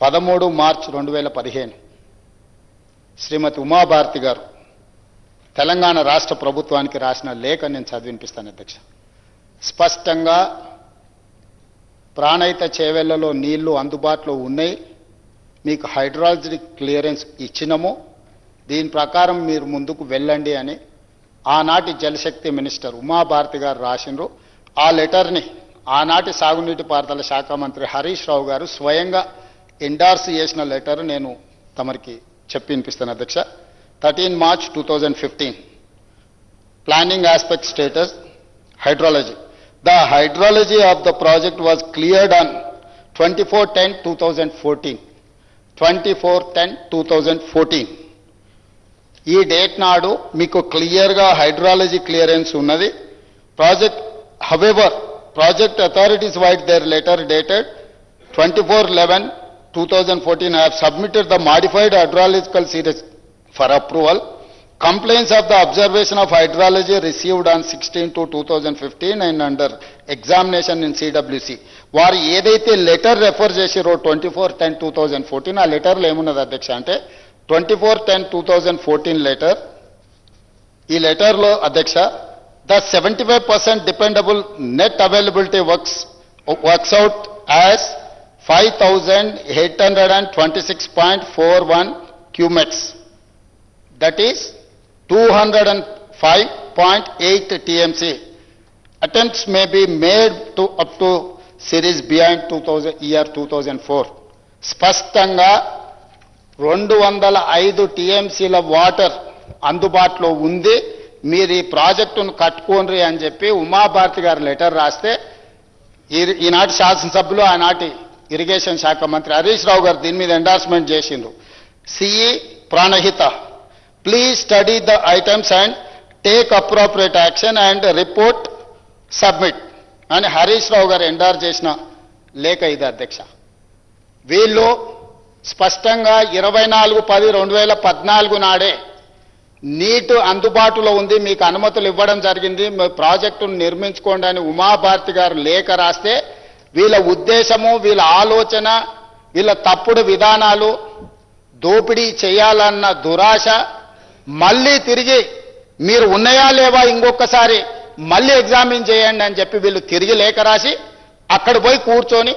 13 మార్చి 2015 శ్రీమతి ఉమాభారతి గారు తెలంగాణ రాష్ట్ర ప్రభుత్వానికి రాసిన లేఖ నేను చదివినిపిస్తాను అధ్యక్ష. స్పష్టంగా ప్రాణహిత చేవెళ్లలో నీళ్లు అందుబాటులో ఉన్నాయి, మీకు హైడ్రాలజీ క్లియరెన్స్ ఇచ్చినము, దీని ప్రకారం మీరు ముందుకు వెళ్ళండి అని ఆనాటి జలశక్తి మినిస్టర్ ఉమాభారతి గారు రాసినారు. ఆ లెటర్ని ఆనాటి సాగునీటి పారుదల శాఖ మంత్రి హరీష్ రావు గారు స్వయంగా ఎండార్స్ చేసిన లెటర్ నేను తమరికి చెప్పి వినిపిస్తాను అధ్యక్ష. 13 March 2015 planning aspect status hydrology. The hydrology of the project was cleared on 24/10/2014. 24/10/2014 ఈ డేట్ నాడు మీకు క్లియర్గా హైడ్రాలజీ క్లియరెన్స్ ఉన్నది. Project however project authorities white there letter dated 24/11/2014 have submitted the modified hydrological series for approval. Complaints of the observation of hydrology received on 16/2/2015 and under examination in CWC. వారు ఏదైతే letter refer చేసిరో 24/10/2014 ఆ లెటర్లో ఏమున్నది అధ్యక్ష అంటే 24/10/2014 letter. ఈ లెటర్లో అధ్యక్ష the 75% dependable net availability works out as 5,826.41 cumex. That is 205.8 TMC. Attempts may be made to up to series beyond 2004. స్పష్టంగా 205 TMCల వాటర్ అందుబాటులో ఉంది, మీరు ఈ ప్రాజెక్టును కట్టుకోండి అని చెప్పి ఉమాభారతి గారు లెటర్ రాస్తే ఈనాటి శాసనసభ్యులు ఆనాటి ఇరిగేషన్ శాఖ మంత్రి హరీష్ రావు గారు దీని మీద ఎండార్స్మెంట్ చేసిండ్రు. CE Pranahita, please study the items and take appropriate action and report submit అని హరీష్ రావు గారు ఎండార్ చేసిన లేఖ ఇది అధ్యక్ష. వీళ్ళు స్పష్టంగా 24/10/2014 నాడే నీటు అందుబాటులో ఉంది, మీకు అనుమతులు ఇవ్వడం జరిగింది, మీ ప్రాజెక్టును నిర్మించుకోండి అని ఉమాభారతి గారు లేఖ రాస్తే వీళ్ళ ఉద్దేశము, వీళ్ళ ఆలోచన, వీళ్ళ తప్పుడు విధానాలు, దోపిడీ చేయాలన్న దురాశ మళ్ళీ తిరిగి మీరు ఉన్నాయా లేవా ఇంకొకసారి మళ్ళీ ఎగ్జామిన్ చేయండి అని చెప్పి వీళ్ళు తిరిగి లేఖ రాసి అక్కడ పోయి కూర్చొని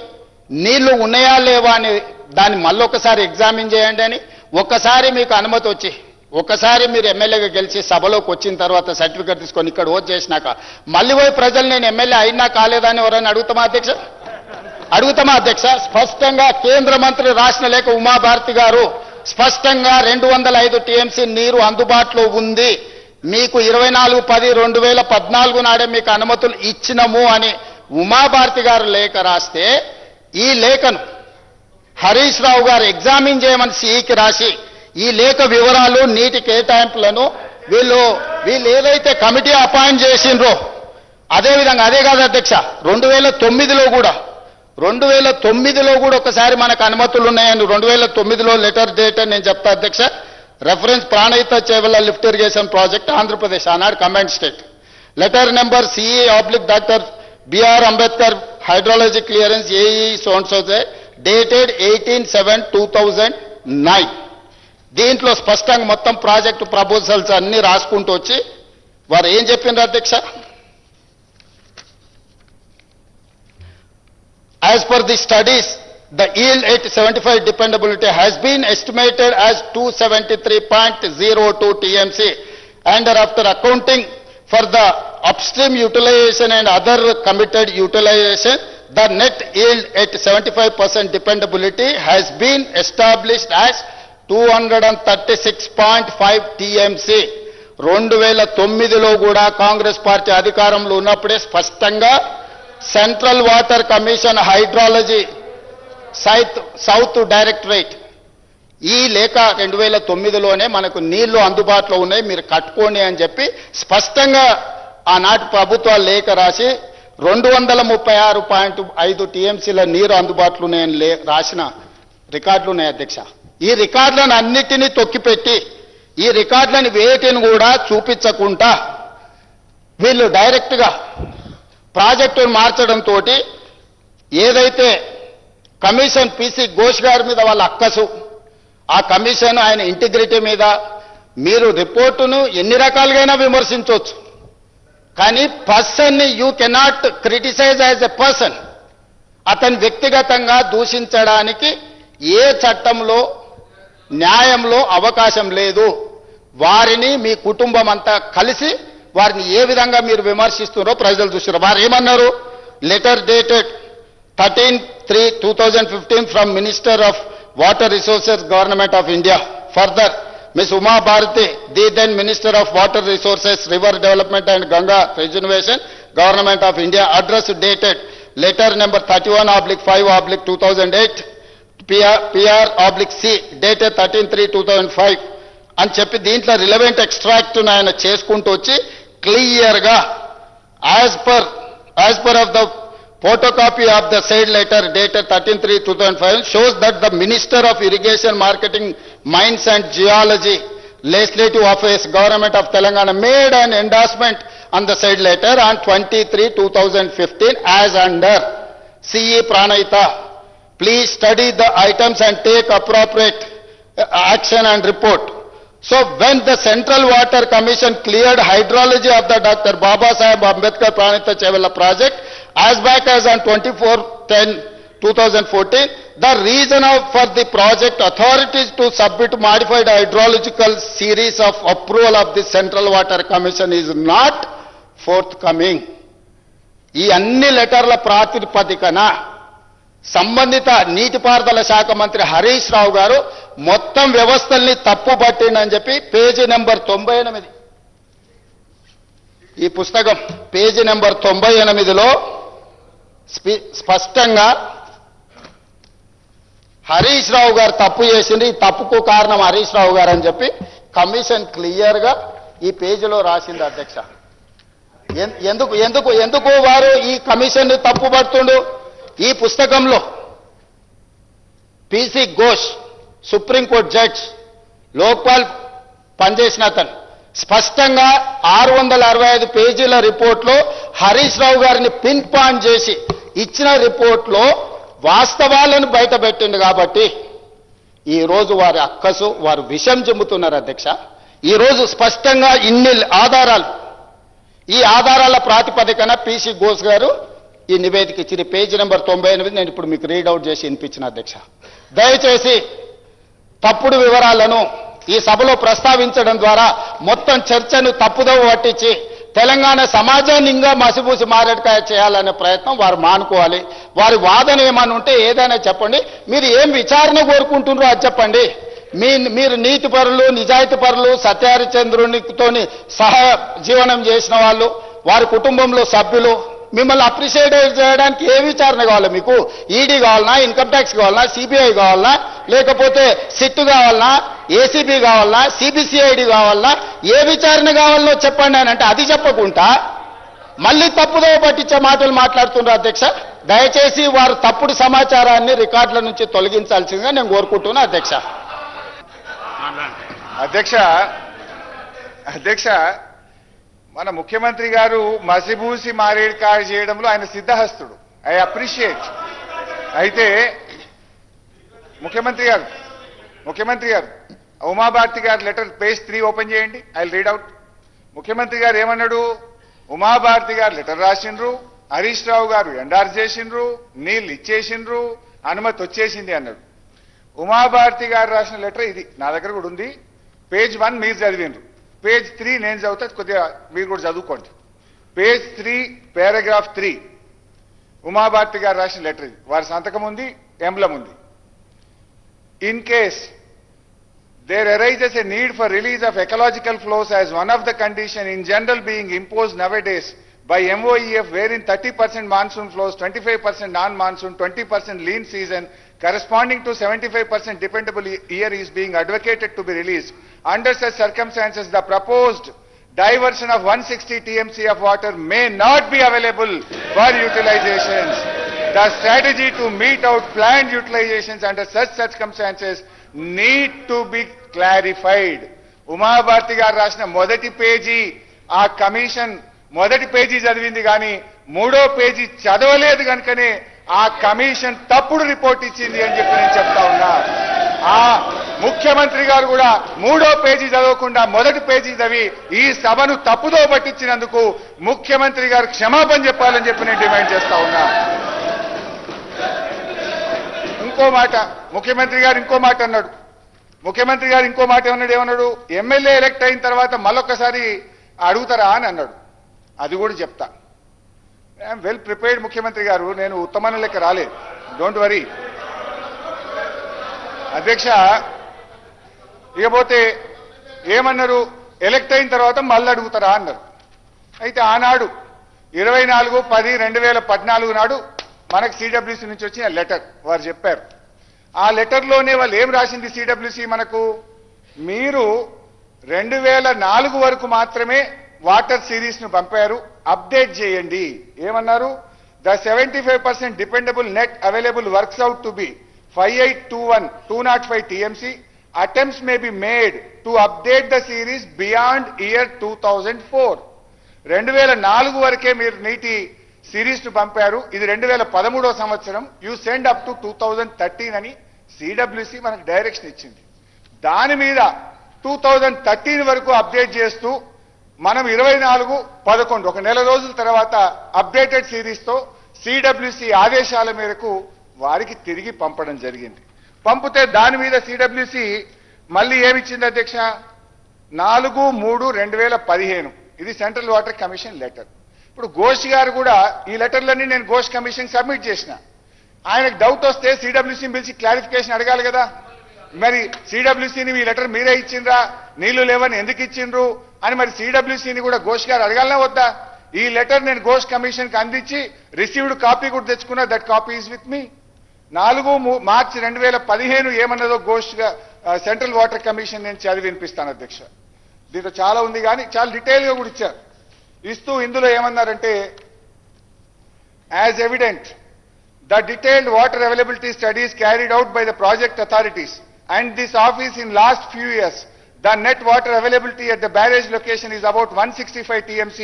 నీళ్లు ఉన్నాయా లేవా అని దాన్ని మళ్ళీ ఒకసారి ఎగ్జామిన్ చేయండి అని, ఒక్కసారి మీకు అనుమతి వచ్చి ఒకసారి మీరు ఎమ్మెల్యేగా గెలిచి సభలోకి వచ్చిన తర్వాత సర్టిఫికేట్ తీసుకొని ఇక్కడ ఓట్ చేసినాక మళ్ళీ పోయి ప్రజలు నేను ఎమ్మెల్యే అయినా కాలేదని ఎవరైనా అడుగుతామా అధ్యక్ష? స్పష్టంగా కేంద్ర మంత్రి రాసిన లేఖ ఉమాభారతి గారు స్పష్టంగా 205 TMC నీరు అందుబాటులో ఉంది, మీకు 24/10/2014 నాడే మీకు అనుమతులు ఇచ్చినము అని ఉమాభారతి గారు లేఖ రాస్తే ఈ లేఖను హరీష్ రావు గారు ఎగ్జామిన్ చేయమని సిఈకి రాసి ఈ లేఖ వివరాలు, నీటి కేటాయింపులను వీళ్ళు ఏదైతే కమిటీ అపాయింట్ చేసిండ్రో అదేవిధంగా అదే కాదు అధ్యక్ష 2009లో కూడా ఒకసారి మనకు అనుమతులు ఉన్నాయని 2009లో లెటర్ డేట్ అని నేను చెప్తా అధ్యక్ష. Reference Pranahita Chevella lift irrigation project Andhra Pradesh ఆనాడు command state. Letter number CE/Dr. B.R. Ambedkar hydrology clearance AE సోన్సోజే డేటెడ్ 18/7/2009. దీంట్లో స్పష్టంగా మొత్తం ప్రాజెక్టు ప్రపోజల్స్ అన్ని రాసుకుంటూ వచ్చి వారు ఏం చెప్పిండ్రు అధ్యక్ష? As per the studies, the yield at 75 dependability has been estimated as 273.02 TMC, and after accounting for the upstream utilization and other committed utilization, the net yield at 75% dependability has been established as 236.5 TMC. 2009లో కూడా Congress party అధికారంలో ఉన్నప్పుడే స్పష్టంగా central water commission hydrology south directorate ఈ లేఖ 2009లోనే మనకు నీళ్లు అందుబాటులో ఉన్నాయి, మీరు కట్టుకోండి అని చెప్పి స్పష్టంగా ఆనాటి ప్రభుత్వాలు లేఖ రాసి 236.5 TMCల నీరు అందుబాటులో ఉన్నాయని రాసిన రికార్డులు ఉన్నాయి అధ్యక్ష. ఈ రికార్డులను అన్నిటినీ తొక్కిపెట్టి ఈ రికార్డులను వేటిని కూడా చూపించకుండా వీళ్ళు డైరెక్ట్గా ప్రాజెక్టును మార్చడంతో ఏదైతే కమిషన్ పిసి ఘోష్ గారి మీద వాళ్ళ అక్కసు, ఆ కమిషన్ ఆయన ఇంటిగ్రిటీ మీద మీరు రిపోర్టును ఎన్ని రకాలుగా విమర్శించవచ్చు, కానీ పర్సన్ని you cannot criticise as a person. అతని వ్యక్తిగతంగా దూషించడానికి ఏ చట్టంలో న్యాయంలో అవకాశం లేదు. వారిని మీ కుటుంబం అంతా కలిసి వారిని ఏ విధంగా మీరు విమర్శిస్తున్నారో ప్రజలు చూస్తున్నారు. వారు ఏమన్నారు? Letter dated 13/3/2015 from minister of water resources government of India. Further, Ms. Uma Bharati, the then Minister of Water Resources, River Development and Ganga Rejuvenation, Government of India, address dated letter number 31/5/2008, PR/C, dated 13/3/2005 అని చెప్పి దీంట్లో relevant extract ఆయన చేసుకుంటూ వచ్చి క్లియర్గా as per of the photocopy of the said letter dated 13/3/2005 shows that the Minister of Irrigation, Marketing, Mines and Geology, Legislative Affairs, Government of Telangana made an endorsement on the said letter on 23/2015 as under CE Pranayita. Please study the items and take appropriate action and report. So when the Central Water Commission cleared hydrology of the Dr. Baba Saheb Ambedkar Pranayita Chevella project as back as on 24/10/2014, the reason for the project authorities to submit modified hydrological series of approval of the Central Water Commission is not forthcoming. ఈ అన్ని లెటర్ల ప్రాతిపదికన సంబంధిత నీటిపారుదల శాఖ మంత్రి హరీష్ రావు గారు మొత్తం వ్యవస్థల్ని తప్పు పట్టిందని చెప్పి పేజీ నెంబర్ 98, ఈ పుస్తకం పేజీ నెంబర్ 98లో స్పష్టంగా హరీష్ రావు గారు తప్పు చేసింది, ఈ తప్పుకు కారణం హరీష్ రావు గారు అని చెప్పి కమిషన్ క్లియర్గా ఈ పేజీలో రాసింది. అధ్యక్ష, ఎందుకు వారు ఈ కమిషన్ తప్పు పడుతుండు? ఈ పుస్తకంలో PC Ghosh, supreme court judge, Lokpal పనిచేసిన అతను స్పష్టంగా 665 పేజీల రిపోర్ట్లో హరీష్ రావు గారిని పిన్ పాయింట్ చేసి ఇచ్చిన రిపోర్ట్లో వాస్తవాలను బయటపెట్టింది. కాబట్టి ఈరోజు వారి అక్కసు, వారు విషం చెబుతున్నారు. అధ్యక్ష, ఈరోజు స్పష్టంగా ఇన్ని ఆధారాలు, ఈ ఆధారాల ప్రాతిపదికన పిసి ఘోష్ గారు ఈ నివేదిక ఇచ్చిన పేజీ నెంబర్ 98 నేను ఇప్పుడు మీకు రీడౌట్ చేసి వినిపించిన. అధ్యక్ష, దయచేసి తప్పుడు వివరాలను ఈ సభలో ప్రస్తావించడం ద్వారా మొత్తం చర్చను తప్పుదోవ పట్టించి తెలంగాణ సమాజాన్ని ఇంకా మసిపూసి మారేడుకాయ చేయాలనే ప్రయత్నం వారు మానుకోవాలి. వారి వాదన ఏమని ఉంటే ఏదైనా చెప్పండి. మీరు ఏం విచారణ కోరుకుంటున్నారో అది చెప్పండి. మీరు నీతి పరులు, నిజాయితీ పరులు, సత్యహరిచంద్రునితోని సహజీవనం చేసిన వాళ్ళు, వారి కుటుంబంలో సభ్యులు, మిమ్మల్ని అప్రిషియేట్ చేయడానికి ఏ విచారణ కావాలి మీకు? ఈడీ కావాలన్నా, ఇన్కమ్ ట్యాక్స్ కావాలన్నా, సిబిఐ కావాలన్నా, లేకపోతే సిట్ కావాలన్నా, ఏసీబీ కావాలన్నా, సిబిసిఐడి కావాలన్నా, ఏ విచారణ కావాలనో చెప్పండి అని అంటే అది చెప్పకుండా మళ్ళీ తప్పుదోవ పట్టించే మాటలు మాట్లాడుతున్నారు. అధ్యక్ష, దయచేసి వారు తప్పుడు సమాచారాన్ని రికార్డుల నుంచి తొలగించాల్సిందిగా నేను కోరుకుంటున్నా. అధ్యక్ష, మన ముఖ్యమంత్రి గారు మసిబూసి మారేడుకాయ చేయడంలో ఆయన సిద్ధహస్తుడు. I appreciate. అయితే ముఖ్యమంత్రి గారు ఉమాభారతి గారి లెటర్ పేజ్ 3 ఓపెన్ చేయండి. I will read out. ముఖ్యమంత్రి గారు ఏమన్నాడు? ఉమాభారతి గారు లెటర్ రాసిండ్రు, హరీష్ రావు గారు ఎండార్స్ చేసిండ్రు, నీళ్ళు ఇచ్చేసిండ్రు, అనుమతి వచ్చేసింది అన్నాడు. ఉమాభారతి గారు రాసిన లెటర్ ఇది నా దగ్గర కూడా ఉంది. పేజ్ 1 మీరు చదివిండ్రు, పేజ్ 3 నేను చదువుతా, కొద్దిగా మీరు కూడా చదువుకోండి. పేజ్ 3 పారాగ్రాఫ్ 3 ఉమాభారతి గారు రాసిన లెటర్ ఇది. వారి సంతకం ఉంది, ఎంబ్లం ఉంది. In case there arises a need for release of ecological flows as one of the condition in general being imposed nowadays by MOEF, wherein 30% monsoon flows, 25% non-monsoon, 20% lean season, corresponding to 75% dependable year is being advocated to be released. Under such circumstances, the proposed diversion of 160 TMC of water may not be available for utilizations. The strategy to meet out planned utilizations under such circumstances need to be clarified. Uma Bharti గారు రాసిన మొదటి page, ఆ commission మొదటి page చదివింది కానీ 3వ page చదవలేదు కనుకనే ఆ కమిషన్ తప్పుడు రిపోర్ట్ ఇచ్చింది అని చెప్పి నేను చెప్తా ఉన్నా. ఆ ముఖ్యమంత్రి గారు కూడా 3వ పేజీ చదవకుండా మొదటి పేజీ చదివి ఈ సభను తప్పుదో పట్టించినందుకు ముఖ్యమంత్రి గారు క్షమాపణ చెప్పాలని చెప్పి నేను డిమాండ్ చేస్తా ఉన్నా. ఇంకో మాట ముఖ్యమంత్రి గారు ఇంకో మాట అన్నాడు. ముఖ్యమంత్రి గారు ఇంకో మాట ఏమన్నాడు? ఎమ్మెల్యే ఎలక్ట్ అయిన తర్వాత మళ్ళొక్కసారి అడుగుతారా అని అన్నాడు. అది కూడా చెప్తా. ఐఎమ్ వెల్ ప్రిపేర్డ్ ముఖ్యమంత్రి గారు, నేను ఉత్తమన లెక్క రాలేదు, డోంట్ వరీ. అధ్యక్ష, ఇకపోతే ఏమన్నారు? ఎలక్ట్ అయిన తర్వాత మళ్ళీ అడుగుతారా అన్నారు. అయితే ఆనాడు 24/10/2014 నాడు మనకు సిడబ్ల్యూసీ నుంచి వచ్చిన లెటర్ వారు చెప్పారు. ఆ లెటర్లోనే వాళ్ళు ఏం రాసింది సిడబ్ల్యూసీ మనకు? మీరు 2004 వరకు మాత్రమే వాటర్ సిరీస్ ను పంపారు, అప్డేట్ చేయండి. ఏమన్నారు? The 75% dependable net available works out to be 5821-205 TMC. Attempts may be made to update the series beyond year 2004. 2004 వరకే మీరు నీటి సిరీస్ ను పంపారు, ఇది 2013వ సంవత్సరం, యూ సెండ్ అప్ టు 2013 అని సిడబ్ల్యూసీ మనకు డైరెక్షన్ ఇచ్చింది. దాని మీద 2013 వరకు అప్డేట్ చేస్తూ మనం 24/11 ఒక నెల రోజుల తర్వాత అప్డేటెడ్ సిరీస్ తో సిడబ్ల్యూసీ ఆదేశాల మేరకు వారికి తిరిగి పంపడం జరిగింది. పంపితే దాని మీద సిడబ్ల్యూసీ మళ్ళీ ఏమిచ్చింది అధ్యక్ష? 4/3/2015 ఇది సెంట్రల్ వాటర్ కమిషన్ లెటర్. ఇప్పుడు ఘోష్ గారు కూడా ఈ లెటర్లన్నీ నేను ఘోష్ కమిషన్ సబ్మిట్ చేసిన. ఆయనకు డౌట్ వస్తే సిడబ్ల్యూసీని పిలిచి క్లారిఫికేషన్ అడగాలి కదా. మరి సిడబ్ల్యూసీని మీ లెటర్ మీరే ఇచ్చిండ్రా, నీళ్లు లేవని ఎందుకు ఇచ్చిండ్రు అని మరి సిడబ్ల్యూసీని కూడా ఘోష్ గారు అడగాలనే వద్దా? ఈ లెటర్ నేను ఘోష్ కమిషన్ కి అందించి రిసీవ్డ్ కాపీ కూడా తెచ్చుకున్నా. That copy is with me. 4 March 2015 ఏమన్నదో ఘోష్ సెంట్రల్ వాటర్ కమిషన్ నేను చదివి వినిపిస్తాను అధ్యక్ష. దీంట్లో చాలా ఉంది కానీ చాలా డీటెయిల్ గా కూడా ఇచ్చారు. ఇస్తూ ఇందులో ఏమన్నారంటే, as evident the detailed water availability studies carried out by the project authorities and this office in last few years, the net water availability at the barrage location is about 165 TMC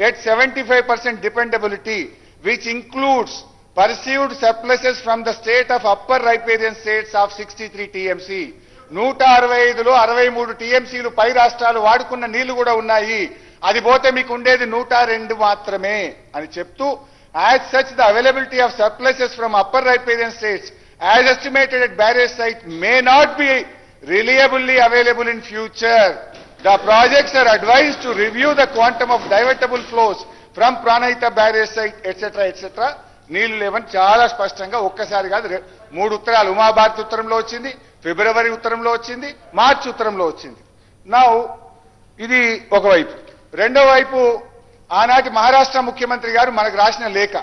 at 75% dependability, which includes perceived surpluses from the state of upper riparian states of 63 TMC. 165లో 63 TMCలు పై రాష్ట్రాలు వాడుకున్న నీళ్లు కూడా ఉన్నాయి. అది పోతే మీకు ఉండేది 102 మాత్రమే అని చెప్తూ, as such the availability of surpluses from upper riparian states as estimated at barrage site may not be reliably available in future. The projects are advised to review the quantum of divertible flows from Pranahita barrage site, etc. etc. నీళ్లు లేవని చాలా స్పష్టంగా ఒక్కసారి కాదు 3 ఉత్తరాలు, ఉమాభారతి ఉత్తరంలో వచ్చింది, ఫిబ్రవరి ఉత్తరంలో వచ్చింది, మార్చి ఉత్తరంలో వచ్చింది. నౌ ఇది ఒకవైపు. రెండో వైపు ఆనాటి మహారాష్ట్ర ముఖ్యమంత్రి గారు మనకు రాసిన లేఖ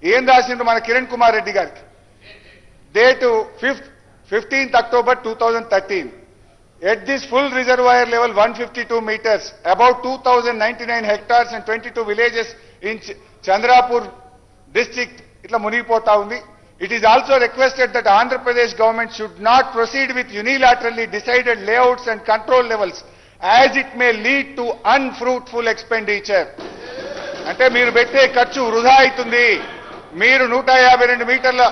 ఏం రాసిండ్రు మన కిరణ్ కుమార్ రెడ్డి గారికి. Date 15th October 2013. At this full reservoir level 152 meters, about 2099 hectares and 22 villages in Chandrapur district itla munipota undi. It is also requested that Andhra Pradesh government should not proceed with unilaterally decided layouts and control levels as it may lead to unfruitful expenditure. అంటే మీరు పెట్టే ఖర్చు వృధా అవుతుంది. మీరు 152 మీటర్ల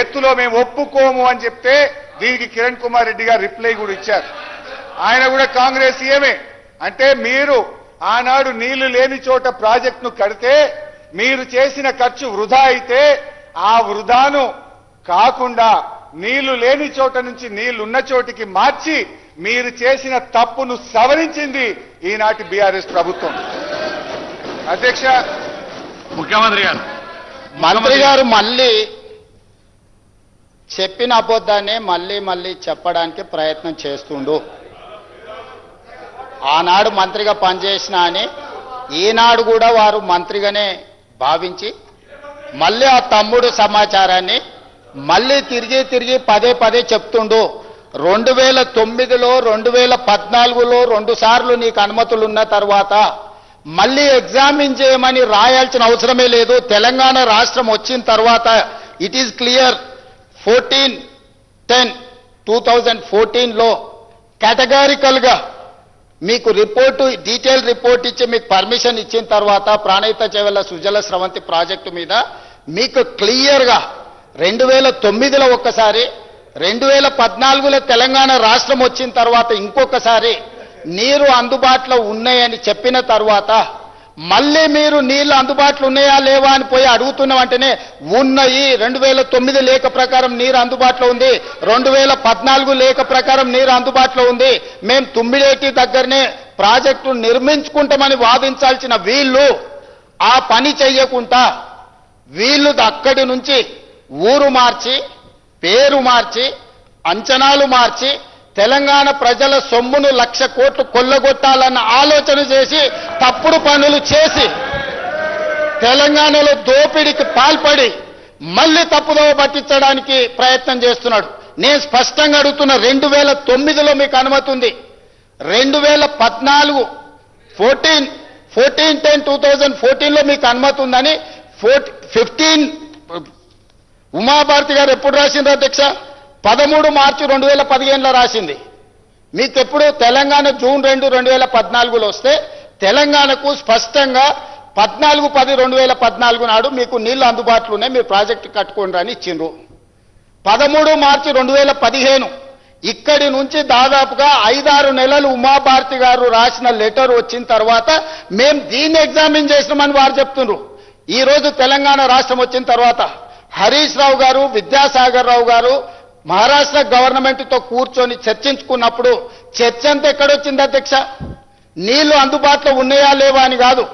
ఎత్తులో మేము ఒప్పుకోము అని చెప్తే దీనికి కిరణ్ కుమార్ రెడ్డి గారు రిప్లై కూడా ఇచ్చారు. ఆయన కూడా కాంగ్రెస్ సీఎమే. అంటే మీరు ఆనాడు నీళ్లు లేని చోట ప్రాజెక్టును కడితే మీరు చేసిన ఖర్చు వృధా అయితే ఆ వృధాను కాకుండా నీళ్లు లేని చోట నుంచి నీళ్లున్న చోటికి మార్చి మీరు చేసిన తప్పును సవరించింది ఈనాటి బీఆర్ఎస్ ప్రభుత్వం. అధ్యక్ష, ముఖ్యమంత్రి గారు మంత్రి గారు మళ్ళీ చెప్పిన అబద్ధాన్ని మళ్ళీ చెప్పడానికి ప్రయత్నం చేస్తుండు. ఆనాడు మంత్రిగా పనిచేసిన అని ఈనాడు కూడా వారు మంత్రిగానే భావించి మళ్ళీ ఆ తమ్ముడు సమాచారాన్ని మళ్ళీ తిరిగి పదే చెప్తుండు. 2009లో 2014లో 2 సార్లు నీకు అనుమతులు ఉన్న తర్వాత మళ్ళీ ఎగ్జామిన్ చేయమని రాయాల్సిన అవసరమే లేదు. తెలంగాణ రాష్ట్రం వచ్చిన తర్వాత ఇట్ ఈజ్ క్లియర్. 14/10/2014లో కేటగారికల్ గా మీకు రిపోర్టు, డీటెయిల్ రిపోర్ట్ ఇచ్చి మీకు పర్మిషన్ ఇచ్చిన తర్వాత ప్రాణహిత చేవెళ్ల సుజల స్రవంతి ప్రాజెక్టు మీద మీకు క్లియర్ గా 2009లో ఒక్కసారి, 2014లో తెలంగాణ రాష్ట్రం వచ్చిన తర్వాత ఇంకొకసారి నీరు అందుబాటులో ఉన్నాయని చెప్పిన తర్వాత మళ్ళీ మీరు నీళ్లు అందుబాటులో ఉన్నాయా లేవా అని పోయి అడుగుతున్న వెంటనే ఉన్నాయి, 2009 లేఖ ప్రకారం నీరు అందుబాటులో ఉంది, 2014 లేఖ ప్రకారం నీరు అందుబాటులో ఉంది, మేము తుమ్మిడేటి దగ్గరనే ప్రాజెక్టు నిర్మించుకుంటామని వాదించాల్సిన వీళ్ళు ఆ పని చెయ్యకుండా వీళ్ళు అక్కడి నుంచి ఊరు మార్చి, పేరు మార్చి, అంచనాలు మార్చి తెలంగాణ ప్రజల సొమ్మును 1,00,000 కోట్లు కొల్లగొట్టాలన్న ఆలోచన చేసి తప్పుడు పనులు చేసి తెలంగాణలో దోపిడీకి పాల్పడి మళ్ళీ తప్పుదోవ పట్టించడానికి ప్రయత్నం చేస్తున్నాడు. నేను స్పష్టంగా అడుగుతున్న, 2009లో మీకు అనుమతి ఉంది, 2014 14/10/2014లో మీకు అనుమతి ఉందని 15 ఉమాభారతి గారు ఎప్పుడు రాసిండ్రు అధ్యక్ష? 13 మార్చి 2015లో రాసింది. మీకు ఎప్పుడు తెలంగాణ జూన్ 2, 2014లో వస్తే తెలంగాణకు స్పష్టంగా 14/10/2014 నాడు మీకు నీళ్లు అందుబాటులో ఉన్నాయి, మీరు ప్రాజెక్టు కట్టుకోండి అని ఇచ్చిండ్రు. 13 మార్చి 2015 ఇక్కడి నుంచి దాదాపుగా 5-6 నెలలు ఉమాభారతి గారు రాసిన లెటర్ వచ్చిన తర్వాత మేము దీన్ని ఎగ్జామిన్ చేసినామని వారు చెప్తున్నారు. ఈ రోజు తెలంగాణ రాష్ట్రం వచ్చిన తర్వాత హరీష్ రావు గారు, విద్యాసాగర్ రావు గారు మహారాష్ట్ర గవర్నమెంట్తో కూర్చొని చర్చించుకున్నప్పుడు చర్చ అంతా ఎక్కడొచ్చింది అధ్యక్ష? నీళ్లు అందుబాటులో ఉన్నాయా లేవా అని కాదు,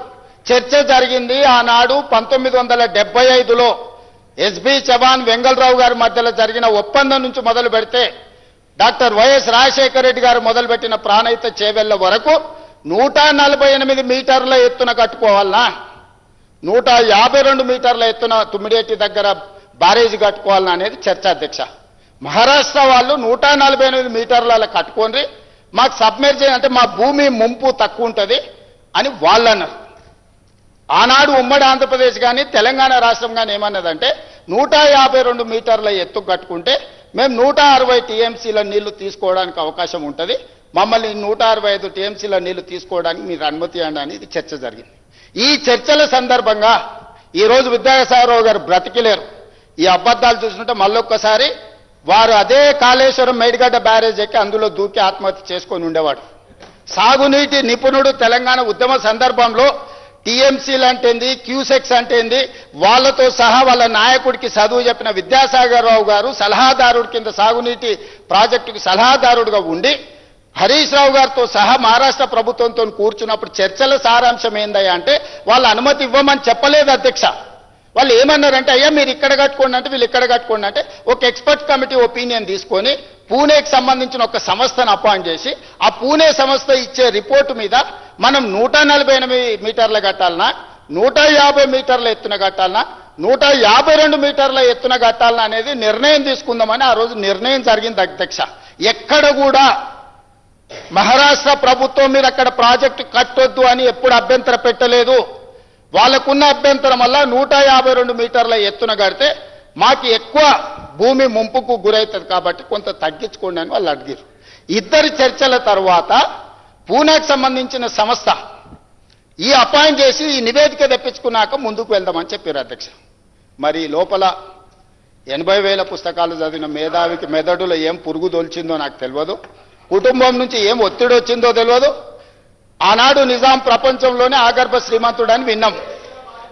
చర్చ జరిగింది ఆనాడు 1975లో ఎస్బి చవాన్, వెంగళరావు గారి మధ్యలో జరిగిన ఒప్పందం నుంచి మొదలు పెడితే డాక్టర్ వైఎస్ రాజశేఖర రెడ్డి గారు మొదలుపెట్టిన ప్రాణహిత చేవెళ్ల వరకు 148 మీటర్ల ఎత్తున కట్టుకోవాలనా, 152 మీటర్ల ఎత్తున తుమ్మిడేటి దగ్గర బ్యారేజ్ కట్టుకోవాలనా అనేది చర్చ అధ్యక్ష. మహారాష్ట్ర వాళ్ళు 148 మీటర్ల కట్టుకోండి, మాకు సబ్మెర్జ్ అంటే మా భూమి ముంపు తక్కువ ఉంటుంది అని వాళ్ళు అన్నారు. ఆనాడు ఉమ్మడి ఆంధ్రప్రదేశ్ కానీ తెలంగాణ రాష్ట్రం కానీ ఏమన్నదంటే 152 మీటర్ల ఎత్తు కట్టుకుంటే మేము 160 టీఎంసీల నీళ్లు తీసుకోవడానికి అవకాశం ఉంటుంది, మమ్మల్ని 165 టీఎంసీల నీళ్లు తీసుకోవడానికి మీరు అనుమతి ఇవ్వండి అనేది చర్చ జరిగింది. ఈ చర్చల సందర్భంగా ఈరోజు విద్యాసాగరరావు గారు బ్రతికిలేరు. ఈ అబద్ధాలు చూసినట్టే మళ్ళొక్కసారి వారు అదే కాళేశ్వరం మేడిగడ్డ బ్యారేజ్ ఎక్కి అందులో దూకి ఆత్మహత్య చేసుకొని ఉండేవాడు. సాగునీటి నిపుణుడు తెలంగాణ ఉద్యమ సందర్భంలో టీఎంసీలు అంటేంది, క్యూసెక్స్ అంటేంది, వాళ్లతో సహా వాళ్ళ నాయకుడికి చదువు చెప్పిన విద్యాసాగర్ రావు గారు సలహాదారుడి కింద సాగునీటి ప్రాజెక్టుకు సలహాదారుడుగా ఉండి హరీష్ రావు గారితో సహా మహారాష్ట్ర ప్రభుత్వంతో కూర్చున్నప్పుడు చర్చల సారాంశం ఏందయ్యా అంటే వాళ్ళు అనుమతి ఇవ్వమని చెప్పలేదు అధ్యక్ష. వాళ్ళు ఏమన్నారంటే అయ్యా మీరు ఇక్కడ కట్టుకోండి అంటే వీళ్ళు ఇక్కడ కట్టుకోండి అంటే ఒక ఎక్స్పర్ట్ కమిటీ ఒపీనియన్ తీసుకొని పూణేకి సంబంధించిన ఒక సంస్థను అపాయింట్ చేసి ఆ పూణే సంస్థ ఇచ్చే రిపోర్టు మీద మనం 148 మీటర్ల కట్టాలనా, 150 మీటర్ల ఎత్తున కట్టాలనా, 152 మీటర్ల ఎత్తున కట్టాలనా అనేది నిర్ణయం తీసుకుందామని ఆ రోజు నిర్ణయం జరిగింది అధ్యక్ష. ఎక్కడ కూడా మహారాష్ట్ర ప్రభుత్వం మీద అక్కడ ప్రాజెక్టు కట్టొద్దు అని ఎప్పుడు అభ్యంతరం పెట్టలేదు. వాళ్ళకున్న అభ్యంతరం వల్ల 152 మీటర్ల ఎత్తున కడితే మాకు ఎక్కువ భూమి ముంపుకు గురవుతుంది కాబట్టి కొంత తగ్గించుకోండి అని వాళ్ళు అడిగారు. ఇద్దరి చర్చల తర్వాత పూణేకి సంబంధించిన సంస్థ ఈ అపాయింట్ చేసి ఈ నివేదిక తెప్పించుకున్నాక ముందుకు వెళ్దామని చెప్పారు అధ్యక్ష. మరి లోపల 80,000 పుస్తకాలు చదివిన మేధావికి మెదడులో ఏం పురుగు దొల్చిందో నాకు తెలియదు, కుటుంబం నుంచి ఏం ఒత్తిడి వచ్చిందో తెలియదు. ఆనాడు నిజాం ప్రపంచంలోనే ఆగర్భ శ్రీమంతుడు అని విన్నాం.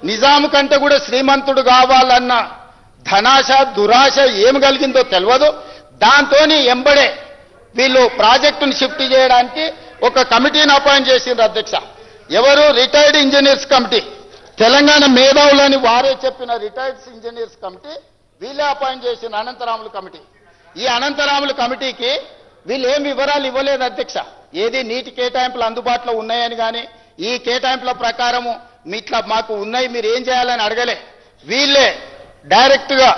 నిజాం కంటే కూడా శ్రీమంతుడు కావాలన్న ధనాశ, దురాశ ఏం కలిగిందో తెలియదు. దాంతో ఎంబడే వీళ్ళు ప్రాజెక్టును షిఫ్ట్ చేయడానికి ఒక కమిటీని అపాయింట్ చేసిండ్రు అధ్యక్ష. ఎవరు? Retired engineers committee. తెలంగాణ మేధావులని వారే చెప్పిన రిటైర్డ్ ఇంజనీర్స్ కమిటీ వీళ్ళే అపాయింట్ చేసిన అనంతరాములు కమిటీ. ఈ అనంతరాములు కమిటీకి వీళ్ళు ఏం వివరాలు ఇవ్వలేదు అధ్యక్ష. ఏది నీటి కేటాయింపులు అందుబాటులో ఉన్నాయని కానీ ఈ కేటాయింపుల ప్రకారము ఇట్లా మాకు ఉన్నాయి మీరు ఏం చేయాలని అడగలే. వీళ్ళే డైరెక్ట్గా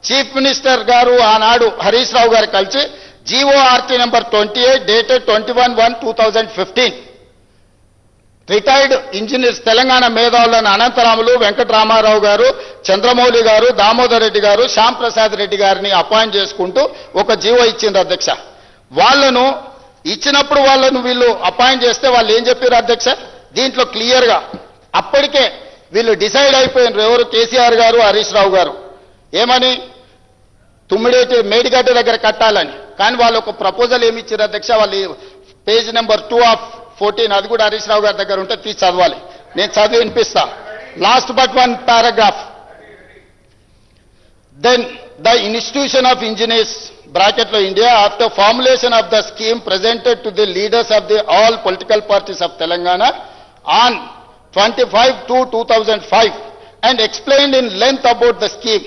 చీఫ్ మినిస్టర్ గారు ఆనాడు హరీష్ రావు గారు కలిసి GORT number 28 dated 21/1/2015 retired engineers Telangana మేధావులను అనంతరాములు, వెంకటరామారావు గారు, చంద్రమౌళి గారు, దామోదర్ రెడ్డి గారు, శ్యామ్ ప్రసాద్ రెడ్డి గారిని అపాయింట్ చేసుకుంటూ ఒక జీవో ఇచ్చిండ్రు అధ్యక్ష. వాళ్ళను ఇచ్చినప్పుడు వాళ్ళను వీళ్ళు అపాయింట్ చేస్తే వాళ్ళు ఏం చెప్పారు అధ్యక్ష? దీంట్లో క్లియర్గా అప్పటికే వీళ్ళు డిసైడ్ అయిపోయినారు. ఎవరు? కేసీఆర్ గారు, హరీష్ రావు గారు. ఏమని? తుమ్మిడేటి మేడిగడ్డ దగ్గర కట్టాలని. కానీ వాళ్ళు ఒక ప్రపోజల్ ఏమి ఇచ్చారు అధ్యక్ష, వాళ్ళు పేజ్ నెంబర్ 2 of 14, అది కూడా హరీష్ రావు గారి దగ్గర ఉంటే తీసి చదవాలి, నేను చదివి వినిపిస్తా. Last but one paragraph. Then the institution of engineers బ్రాకెట్లో India after formulation of the scheme presented to the leaders of the all political parties of Telangana on 25/2/2005 and explained in length about the scheme.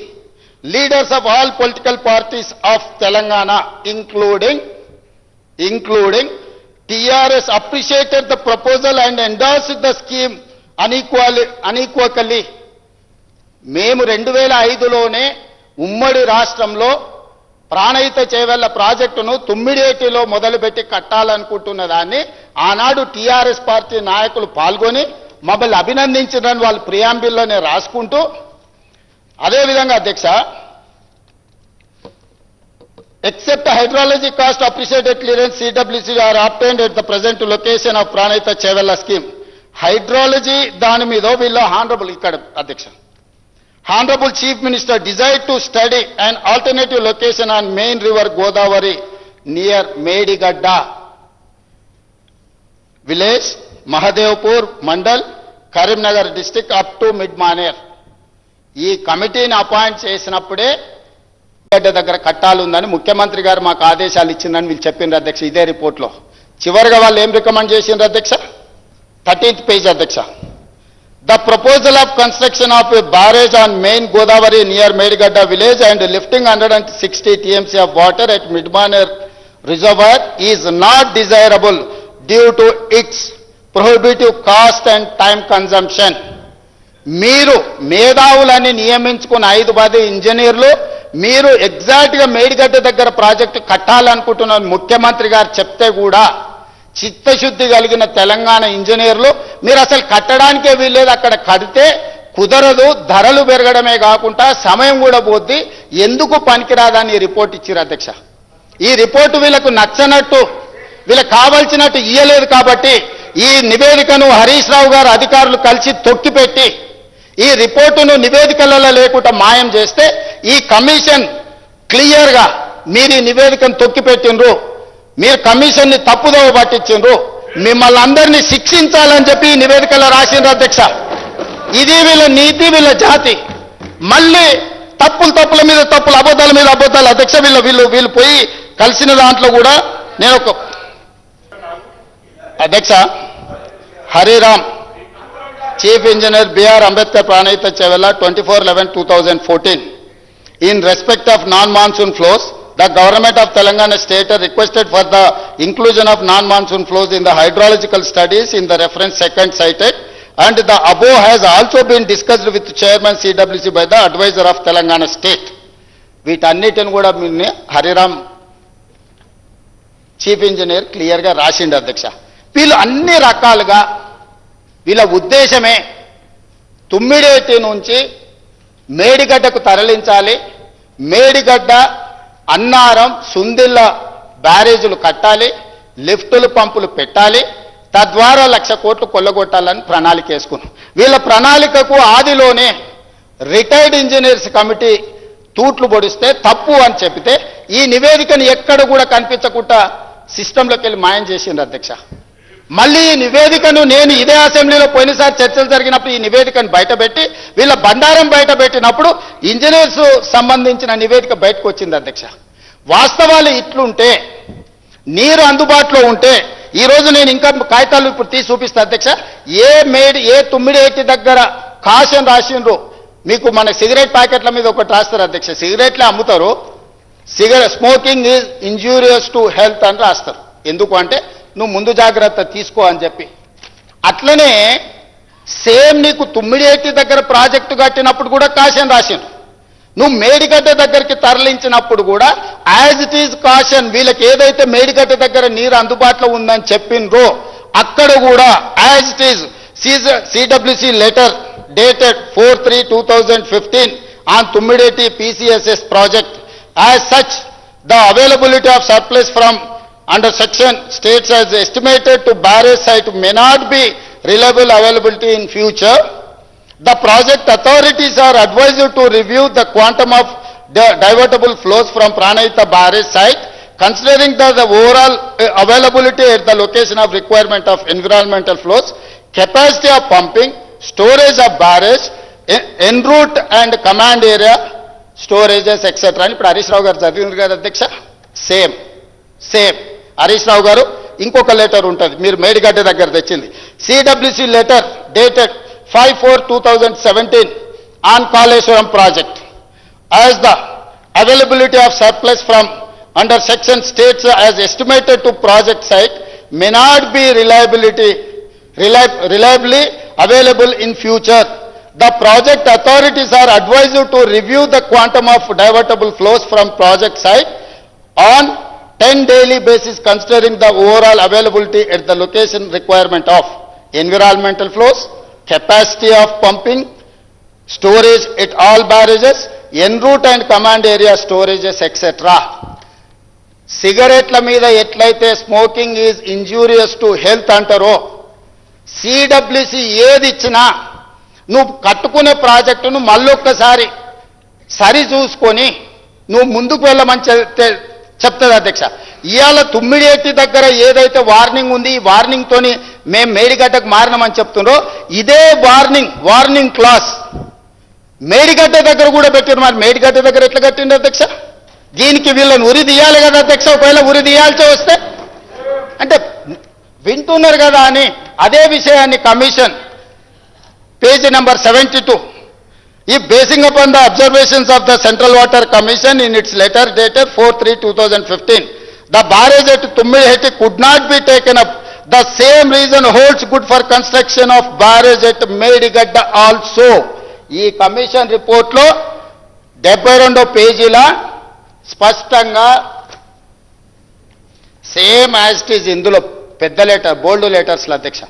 Leaders of all political parties of Telangana, including TRS, appreciated the proposal and endorsed the scheme unequivocally. మేము 2005లోనే ఉమ్మడి రాష్ట్రంలో ప్రాణహిత చేవెళ్ల ప్రాజెక్టును తుమ్మిడేటిలో మొదలుపెట్టి కట్టాలనుకుంటున్న దాన్ని ఆనాడు TRS party నాయకులు పాల్గొని మమ్మల్ని అభినందించడానికి వాళ్ళు ప్రియాంబిల్లోనే రాసుకుంటూ, అదేవిధంగా అధ్యక్ష, except hydrology cost appreciated clearance CWC are obtained at the present location of Pranayita Chevella scheme. Hydrology దాని మీద వీళ్ళు హానరబుల్ ఇక్కడ అధ్యక్ష Honorable Chief Minister desired to study an alternative location on main river Godavari near Medigadda village, Mahadevpur Mandal, Karimnagar district up to Midmaner. ఈ కమిటీని appoint చేసినప్పుడే గడ్డ దగ్గర కట్టాలుందని ముఖ్యమంత్రి గారు మాకు ఆదేశాలు ఇచ్చిందని వీళ్ళు చెప్పిండ్రు అధ్యక్ష. ఇదే రిపోర్ట్లో చివరిగా వాళ్ళు ఏం రికమెండ్ చేసిండ్రు అధ్యక్ష, 13th పేజ్ అధ్యక్ష. The proposal of construction of a barrage on main Godavari near Medigadda village and lifting 160 TMC of water at Midmaner reservoir is not desirable due to its prohibitive cost and time consumption. మీరు మేధావులని నియమించుకున్న 5 ఇంజనీర్లు మీరు ఎగ్జాక్ట్గా మేడిగడ్డ దగ్గర project కట్టాలనుకుంటున్న ముఖ్యమంత్రి గారు చెప్తే కూడా చిత్తశుద్ధి కలిగిన తెలంగాణ ఇంజనీర్లు మీరు అసలు కట్టడానికే వీల్లేదు, అక్కడ కడితే కుదరదు, ధరలు పెరగడమే కాకుండా సమయం కూడా పోద్ది, ఎందుకు పనికిరాదని రిపోర్ట్ ఇచ్చారు అధ్యక్ష. ఈ రిపోర్టు వీళ్ళకు నచ్చనట్టు, వీళ్ళకి కావాల్సినట్టు ఇయ్యలేదు కాబట్టి ఈ నివేదికను హరీష్ రావు గారు అధికారులు కలిసి తొక్కిపెట్టి ఈ రిపోర్టును నివేదికలలో లేకుండా మాయం చేస్తే ఈ కమిషన్ క్లియర్గా మీరు ఈ నివేదికను తొక్కిపెట్టినరు, మీరు కమిషన్ని తప్పుదోవ పట్టించిండ్రు, మిమ్మల్ని అందరినీ శిక్షించాలని చెప్పి ఈ నివేదికలో రాసిండ్రు అధ్యక్ష. ఇది వీళ్ళ నీతి, వీళ్ళ జాతి. మళ్ళీ తప్పుల మీద తప్పులు, అబద్ధాల మీద అబద్ధాలు అధ్యక్ష. వీళ్ళు పోయి కలిసిన దాంట్లో కూడా నేను ఒక అధ్యక్ష Hariram chief engineer BR Ambedkar Pranahita Chevella 24/11/2014 in respect of non-monsoon flows, the government of Telangana state requested for the inclusion of non-monsoon flows in the hydrological studies in the reference second cited, and the above has also been discussed with chairman CWC by the advisor of Telangana state. వీటన్నిటిని కూడా Hariram chief engineer క్లియర్గా రాసిండు అధ్యక్ష. వీళ్ళు అన్ని రకాలుగా వీళ్ళ ఉద్దేశమే తుమ్మిడేటి నుంచి మేడిగడ్డకు తరలించాలి, మేడిగడ్డ అన్నారం సుందిళ్ళ బ్యారేజీలు కట్టాలి, లిఫ్టులు పంపులు పెట్టాలి, తద్వారా 1,00,000 కోట్లు కొల్లగొట్టాలని ప్రణాళిక వేసుకున్నాం. వీళ్ళ ప్రణాళికకు ఆదిలోనే రిటైర్డ్ ఇంజనీర్స్ కమిటీ తూట్లు పొడిస్తే తప్పు అని చెప్తే ఈ నివేదికను ఎక్కడ కూడా కనిపించకుండా సిస్టంలోకి వెళ్ళి మాయం చేసిండ్రు అధ్యక్ష. మళ్ళీ ఈ నివేదికను నేను ఇదే అసెంబ్లీలో పోయినసారి చర్చలు జరిగినప్పుడు ఈ నివేదికను బయటపెట్టి వీళ్ళ బండారం బయటపెట్టినప్పుడు ఇంజనీర్స్ సంబంధించిన నివేదిక బయటకు వచ్చింది అధ్యక్ష. వాస్తవాలు ఇట్లుంటే, నీరు అందుబాటులో ఉంటే, ఈరోజు నేను ఇంకా కాగితాలు ఇప్పుడు తీసి చూపిస్తా అధ్యక్ష. ఏ తుమ్మిడేటి దగ్గర కాషన్ రాసిండ్రు, మీకు మన సిగరెట్ ప్యాకెట్ల మీద ఒకటి రాస్తారు అధ్యక్ష, సిగరెట్లే అమ్ముతారు, smoking is injurious to health అని రాస్తారు. ఎందుకు అంటే నువ్వు ముందు జాగ్రత్త తీసుకో అని చెప్పి. అట్లనే సేమ్ నీకు తుమ్మిడేటి దగ్గర ప్రాజెక్టు కట్టినప్పుడు కూడా కాషన్ రాసిండు, నువ్వు మేడిగడ్డ దగ్గరికి తరలించినప్పుడు కూడా యాజ్ ఇట్ ఈజ్ కాషన్. వీళ్ళకి ఏదైతే మేడిగడ్డ దగ్గర నీరు అందుబాటులో ఉందని చెప్పిండ్రో అక్కడ కూడా as it is CWC letter dated 4/3/2015 on Tummideti PCSS project. As such, the availability of surplus from under section states as estimated to barrage site may not be reliable availability in future. The project authorities are advised to review the quantum of divertible flows from Pranayita barrage site, considering the overall availability at the location of requirement of environmental flows, capacity of pumping, storage of barrage, en route and command area, storages, etc. అని ఇప్పుడు హరీష్ రావు గారు చదివింది కదా అధ్యక్ష, same Harish Rao గారు ఇంకొక letter ఉంటుంది, మీరు మేడిగడ్డ దగ్గర తెచ్చింది, CWC letter dated 5/4/2017 on Kaleshwaram project. As the availability of surplus from under section states as estimated to project site may not be reliably available in future, the project authorities are advised to review the quantum of divertible flows from project site on 10 daily basis, considering the overall availability at the location requirement of environmental flows, capacity of pumping, storage at all barrages, en route and command area storages, etc. సిగరెట్ల మీద ఎట్లయితే smoking is injurious to health అంటారో, CWC ఏది ఇచ్చినా నువ్వు కట్టుకునే ప్రాజెక్టును మళ్ళొక్కసారి సరి చూసుకొని నువ్వు ముందుకు వెళ్ళమని చెప్తుంది అధ్యక్ష. ఇవాళ తుమ్మిడేటి దగ్గర ఏదైతే వార్నింగ్ ఉంది, ఈ వార్నింగ్తోని మేము మేడిగడ్డకు మారినామని చెప్తుండ్రో, ఇదే వార్నింగ్ క్లాస్ మేడిగడ్డ దగ్గర కూడా పెట్టారు. మరి మేడిగడ్డ దగ్గర ఎట్లా కట్టిండ్రు అధ్యక్ష? దీనికి వీళ్ళని ఉరి తీయాలి కదా అధ్యక్ష, ఒకవేళ ఉరి తీయాల్సి వస్తే అంటే వింటున్నారు కదా అని అదే విషయాన్ని commission page number 72, if basing upon the observations of the Central Water Commission in its letter dated 4/3/2015, the barrage at Tummidiheti could not be taken up. The same reason holds good for construction of barrage at Medigadda also. ఈ commission రిపోర్ట్లో 72 పేజీల స్పష్టంగా same as it is ఇందులో పెద్ద letter బోల్డ్ లెటర్స్లో అధ్యక్ష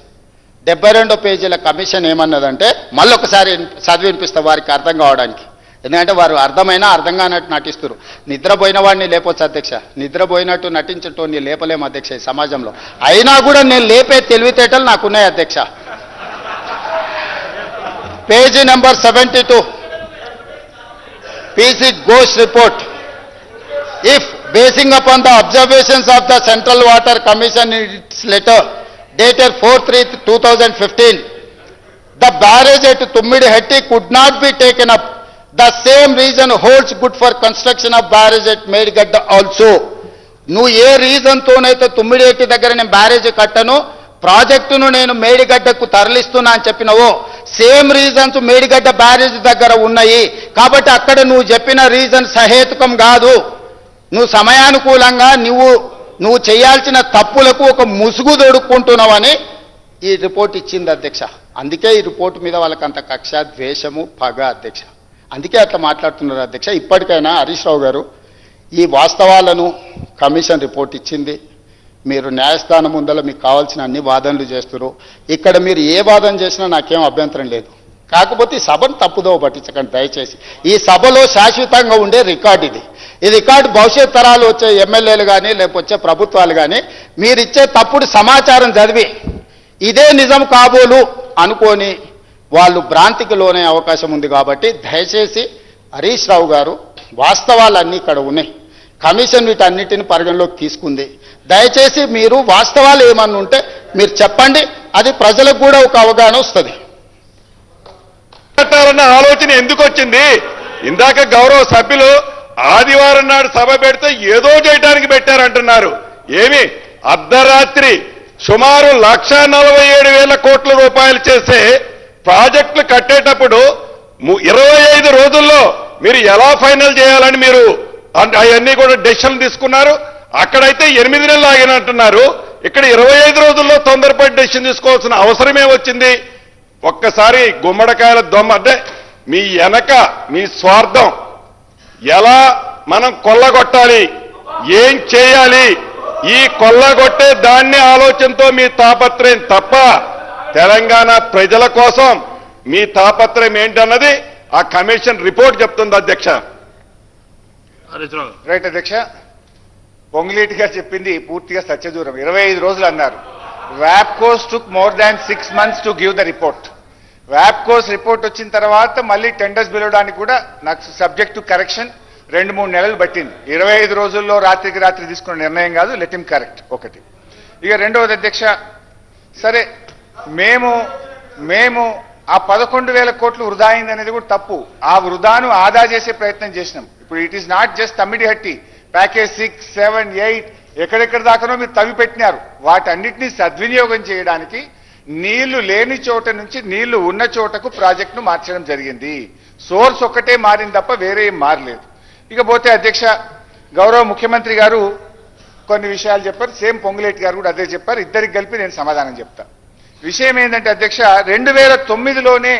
72 పేజీల commission ఏమన్నదంటే, మళ్ళొకసారి చదివి వినిపిస్తా వారికి అర్థం కావడానికి, ఎందుకంటే వారు అర్థమైనా అర్థం కానట్టు నటిస్తారు. నిద్రపోయిన వాడిని లేపొచ్చు అధ్యక్ష, నిద్రపోయినట్టు నటించటోని లేపలేము అధ్యక్ష ఈ సమాజంలో. అయినా కూడా నేను లేపే తెలివితేటలు నాకున్నాయి అధ్యక్ష. Page number 72, PC Ghosh report. If basing upon the observations of the Central Water Commission in its letter dated 4/3/2015, the barrage at Tummidiheti could not be taken up. The same reason holds good for construction of barrage at Medigadda also. నువ్వు ఏ రీజన్తోనైతే తుమ్మిడిహెట్టి దగ్గర నేను barrage కట్టను, ప్రాజెక్టును నేను మేడిగడ్డకు తరలిస్తున్నా అని చెప్పినవో, same reasons Medigadda barrage దగ్గర ఉన్నాయి. కాబట్టి అక్కడ నువ్వు చెప్పిన రీజన్ సహేతుకం కాదు. నువ్వు సమయానుకూలంగా నువ్వు చేయాల్సిన తప్పులకు ఒక ముసుగు దొడుక్కుంటున్నావని ఈ రిపోర్ట్ ఇచ్చింది అధ్యక్ష. అందుకే ఈ రిపోర్టు మీద వాళ్ళకి అంత కక్ష, ద్వేషము, పగ అధ్యక్ష. అందుకే అట్లా మాట్లాడుతున్నారు అధ్యక్ష. ఇప్పటికైనా హరీష్ రావు గారు ఈ వాస్తవాలను కమిషన్ రిపోర్ట్ ఇచ్చింది, మీరు న్యాయస్థానం ముందర మీకు కావాల్సిన అన్ని వాదనలు చేస్తారు. ఇక్కడ మీరు ఏ వాదన చేసినా నాకేం అభ్యంతరం లేదు. కాకపోతే ఈ సభను తప్పుదోవ పట్టించకండి దయచేసి. ఈ సభలో శాశ్వతంగా ఉండే రికార్డు ఇది. ఈ రికార్డు భవిష్యత్ తరాలు వచ్చే ఎమ్మెల్యేలు కానీ లేకపోతే ప్రభుత్వాలు కానీ మీరిచ్చే తప్పుడు సమాచారం చదివి ఇదే నిజం కాబోలు అనుకొని వాళ్ళు భ్రాంతికి లోనే అవకాశం ఉంది. కాబట్టి దయచేసి హరీష్ రావు గారు, వాస్తవాలన్నీ ఇక్కడ ఉన్నాయి, కమిషన్ వీటన్నిటిని పరిగణలోకి తీసుకుంది. దయచేసి మీరు వాస్తవాలు ఏమన్నా ఉంటే మీరు చెప్పండి, అది ప్రజలకు కూడా ఒక అవగాహన వస్తుంది. పెట్టాలన్న ఆలోచన ఎందుకు వచ్చింది? ఇందాక గౌరవ సభ్యులు ఆదివారం నాడు సభ పెడితే ఏదో చేయడానికి పెట్టారంటున్నారు. ఏమి అర్ధరాత్రి సుమారు 1,47,000 కోట్ల రూపాయలు చేసే ప్రాజెక్టులు కట్టేటప్పుడు 25 రోజుల్లో మీరు ఎలా ఫైనల్ చేయాలని మీరు అవన్నీ కూడా డెసిషన్ తీసుకున్నారు. అక్కడైతే 8 నెలలు ఆగినట్టున్నారు. ఇక్కడ 25 రోజుల్లో తొందరపడి డెసిషన్ తీసుకోవాల్సిన అవసరమే వచ్చింది. ఒక్కసారి గుమ్మడికాయల దొమ్మ అంటే మీ వెనక మీ స్వార్థం, ఎలా మనం కొల్లగొట్టాలి, ఏం చేయాలి, ఈ కొల్లగొట్టే దాన్ని ఆలోచనతో మీ తాపత్రయం తప్ప తెలంగాణ ప్రజల కోసం మీ తాపత్రయం ఏంటన్నది ఆ కమిషన్ రిపోర్ట్ చెప్తుంది అధ్యక్ష. రైట్ అధ్యక్ష. పొంగులేటి గారు చెప్పింది పూర్తిగా సత్యదూరం. 25 రోజులు అన్నారు. వ్యాప్కోస్ took more than 6 months to give the report. వ్యాప్కోస్ రిపోర్ట్ వచ్చిన తర్వాత మళ్ళీ టెండర్స్ పిలవడానికి కూడా నాకు సబ్జెక్ట్ టు కరెక్షన్ 2-3 నెలలు పట్టింది. 25 రోజుల్లో రాత్రికి రాత్రి తీసుకున్న నిర్ణయం కాదు. లెట్ హిమ్ కరెక్ట్ ఒకటి. ఇక రెండవది అధ్యక్ష, సరే మేము ఆ 11,000 కోట్లు వృధా అయింది అనేది కూడా తప్పు. ఆ వృధాను ఆదా చేసే ప్రయత్నం చేసినాం. ఇప్పుడు it is not just Tummidihatti package 6, 7, 8 ఎక్కడెక్కడ దాకానో మీరు తవ్వి పెట్టినారు. వాటన్నిటినీ సద్వినియోగం చేయడానికి నీళ్లు లేని చోట నుంచి నీళ్లు ఉన్న చోటకు ప్రాజెక్టును మార్చడం జరిగింది. సోర్స్ ఒక్కటే మారింది తప్ప వేరే ఏం మారలేదు. ఇకపోతే అధ్యక్ష, గౌరవ ముఖ్యమంత్రి గారు కొన్ని విషయాలు చెప్పారు. సేమ్ పొంగులేటి గారు కూడా అదే చెప్పారు. ఇద్దరికి కలిపి నేను సమాధానం చెప్తా. విషయం ఏంటంటే అధ్యక్ష, 2009లోనే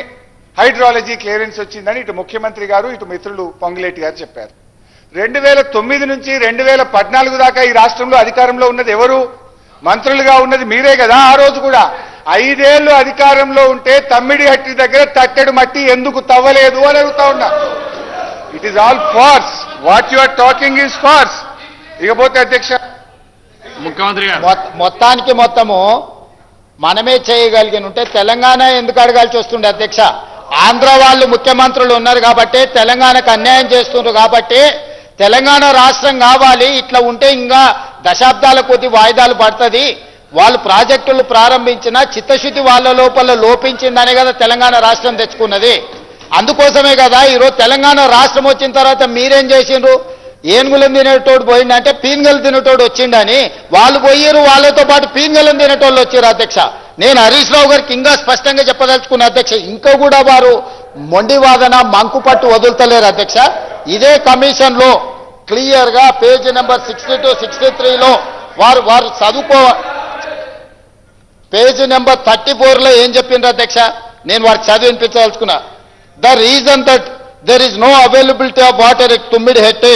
హైడ్రాలజీ క్లియరెన్స్ వచ్చిందని ఇటు ముఖ్యమంత్రి గారు ఇటు మిత్రులు పొంగులేటి గారు చెప్పారు. 2009 నుంచి 2014 దాకా ఈ రాష్ట్రంలో అధికారంలో ఉన్నది ఎవరు? మంత్రులుగా ఉన్నది మీరే కదా. ఆ రోజు కూడా 5 ఏళ్లు అధికారంలో ఉంటే తమ్మిడిహట్టి దగ్గర తట్టెడు మట్టి ఎందుకు తవ్వలేదు అని అడుగుతా ఉన్నా. It is all farce. What you are talking is farce. ఇకపోతే అధ్యక్ష, ముఖ్యమంత్రి గారు మొత్తానికి మొత్తము మనమే చేయగలిగిన ఉంటే తెలంగాణ ఎందుకు అడగాల్సి వస్తుండే అధ్యక్ష? ఆంధ్ర వాళ్ళు ముఖ్యమంత్రులు ఉన్నారు కాబట్టి, తెలంగాణకు అన్యాయం చేస్తున్నారు కాబట్టి తెలంగాణ రాష్ట్రం కావాలి. ఇట్లా ఉంటే ఇంకా దశాబ్దాల కొద్ది వాయిదాలు పడుతుంది. వాళ్ళు ప్రాజెక్టులు ప్రారంభించిన చిత్తశుద్ధి వాళ్ళ లోపల లోపించిందనే కదా తెలంగాణ రాష్ట్రం తెచ్చుకున్నది. అందుకోసమే కదా ఈరోజు తెలంగాణ రాష్ట్రం వచ్చిన తర్వాత మీరేం చేసిండ్రు? ఏనుగులను తినేటోడు పోయిందంటే పీనుగలు తినేటోడు వచ్చిండని వాళ్ళు పోయారు. వాళ్ళతో పాటు పీనుగలను తినేటోళ్ళు వచ్చారు అధ్యక్ష. నేను హరీష్ రావు గారికి ఇంకా స్పష్టంగా చెప్పదలుచుకున్న అధ్యక్ష, ఇంకా కూడా వారు మొండి వాదన మంకుపట్టు వదులుతలేరు అధ్యక్ష. ఇదే కమిషన్లో క్లియర్గా పేజీ నెంబర్ 62, 63లో వారు చదువుకో. పేజీ నెంబర్ 34లో ఏం చెప్పిండ్రు అధ్యక్ష? నేను వారికి చదివినిపించదలుచుకున్నా. The reason that there is no availability of water at Tummidihatti,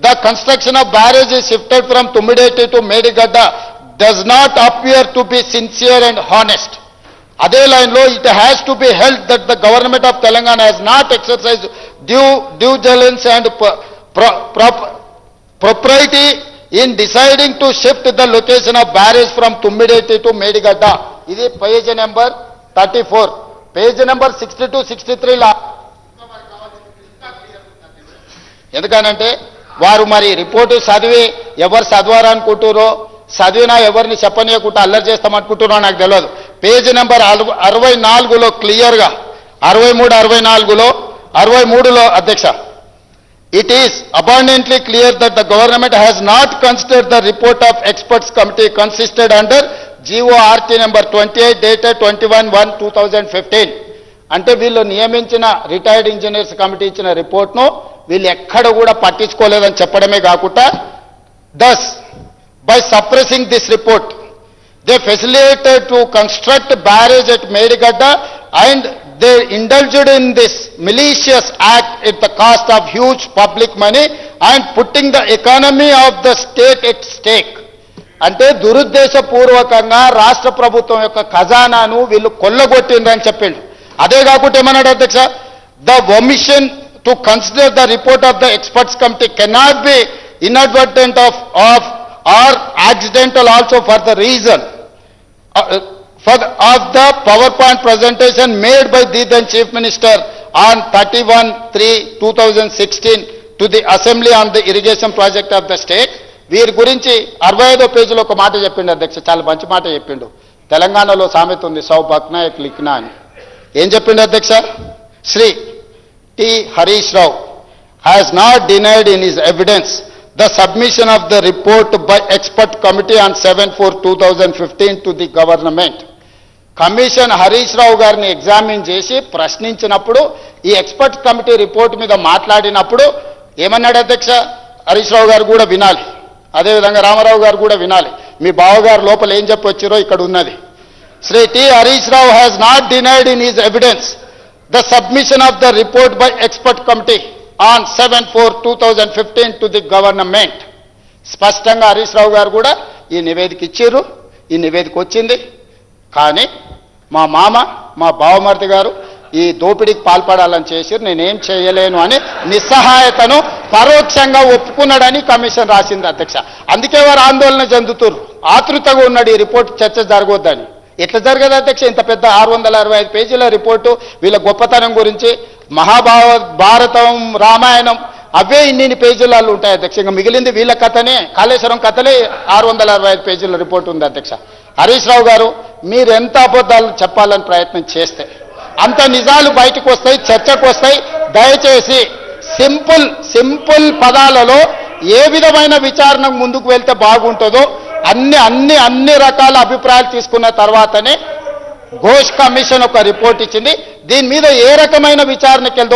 the construction of barrage is shifted from Tummidetti to Medigadda does not appear to be sincere and honest. Adhe line lo, it has to be held that the government of Telangana has not exercised due diligence and propriety in deciding to shift the location of barrage from Tummidetti to Medigadda. Idi page number 34. Page number 62, 63 la ఎందుకనంటే వారు మరి report చదివి ఎవరు చదవారనుకుంటారో, చదివినా ఎవరిని చెప్పనీయకుండా అల్లరి చేస్తామనుకుంటున్నారో నాకు తెలియదు. పేజీ నెంబర్ 64లో క్లియర్గా 63, 63లో అధ్యక్ష, it is abundantly clear that the government has not considered the report of experts committee consisted under GORT number 28 dated 21/1/2015. అంటే వీళ్ళు నియమించిన రిటైర్డ్ ఇంజనీర్స్ కమిటీ ఇచ్చిన రిపోర్ట్ను వీళ్ళు ఎక్కడ కూడా పట్టించుకోలేదని చెప్పడమే కాకుండా, thus by suppressing this report they facilitated to construct barrage at Medigadda and they indulged in this malicious act at the cost of huge public money and putting the economy of the state at stake. అంటే దురుద్దేశపూర్వకంగా రాష్ట్ర ప్రభుత్వం యొక్క ఖజానాను వీళ్ళు కొల్లగొట్టిండ్రని చెప్పిండు. అదే కాకుండా ఏమన్నాడు అధ్యక్ష? the omission to consider the report of the experts committee cannot be inadvertent of or accidental also for the reason of the PowerPoint presentation made by the then Chief Minister on 31/3/2016 to the Assembly on the irrigation project of the state. వీరి గురించి 65వ పేజీలో ఒక మాట చెప్పిండు అధ్యక్ష, చాలా మంచి మాట చెప్పిండు. తెలంగాణలో సామెత ఉంది, సౌ బక్నాయక్ లిఖనా అని. ఏం చెప్పిండు అధ్యక్ష? Shri T. Harish Rao has not denied in his evidence the submission of the report by expert committee on 7/4/2015 to the government. Commission Harish Rao గారిని ఎగ్జామిన్ చేసి ప్రశ్నించినప్పుడు ఈ ఎక్స్పర్ట్ కమిటీ రిపోర్ట్ మీద మాట్లాడినప్పుడు ఏమన్నాడు అధ్యక్ష? హరీష్ రావు గారు కూడా వినాలి, అదేవిధంగా రామారావు గారు కూడా వినాలి. మీ బావగారు లోపల ఏం చెప్పొచ్చారో ఇక్కడ ఉన్నది. Shri T. Harish Rao has not denied in his evidence the submission of the report by expert committee on 7/4/2015 to the government. స్పష్టంగా హరీష్ రావు గారు కూడా ఈ నివేదిక ఇచ్చారు, ఈ నివేదిక వచ్చింది. కానీ మా మామ, మా బావమర్ది గారు ఈ దోపిడీకి పాల్పడాలని చేశారు, నేనేం చేయలేను అని నిస్సహాయతను పరోక్షంగా ఒప్పుకున్నాడని కమిషన్ రాసింది అధ్యక్ష. అందుకే వారు ఆందోళన చెందుతున్నారు, ఆతృతగా ఉన్నాడు ఈ రిపోర్ట్ చర్చ జరగొద్దని. ఎట్లా జరగదు అధ్యక్ష? ఇంత పెద్ద 665 పేజీల రిపోర్టు వీళ్ళ గొప్పతనం గురించి, మహాభారతం, రామాయణం అవే ఇన్ని పేజీలలో ఉంటాయి అధ్యక్ష. ఇంకా మిగిలింది వీళ్ళ కథనే, కాళేశ్వరం కథలే 665 పేజీల రిపోర్ట్ ఉంది అధ్యక్ష. హరీష్ రావు గారు, మీరు ఎంత అబద్ధాలు చెప్పాలని ప్రయత్నం చేస్తే అంత నిజాలు బయటకు వస్తాయి, చర్చకు వస్తాయి. దయచేసి సింపుల్ పదాలలో ఏ విధమైన విచారణకు ముందుకు వెళ్తే బాగుంటుందో అన్ని రకాల అభిప్రాయాలు తీసుకున్న తర్వాతనే ఘోష్ కమిషన్ ఒక రిపోర్ట్ ఇచ్చింది. దీని మీద ఏ రకమైన విచారణకి వెళ్దో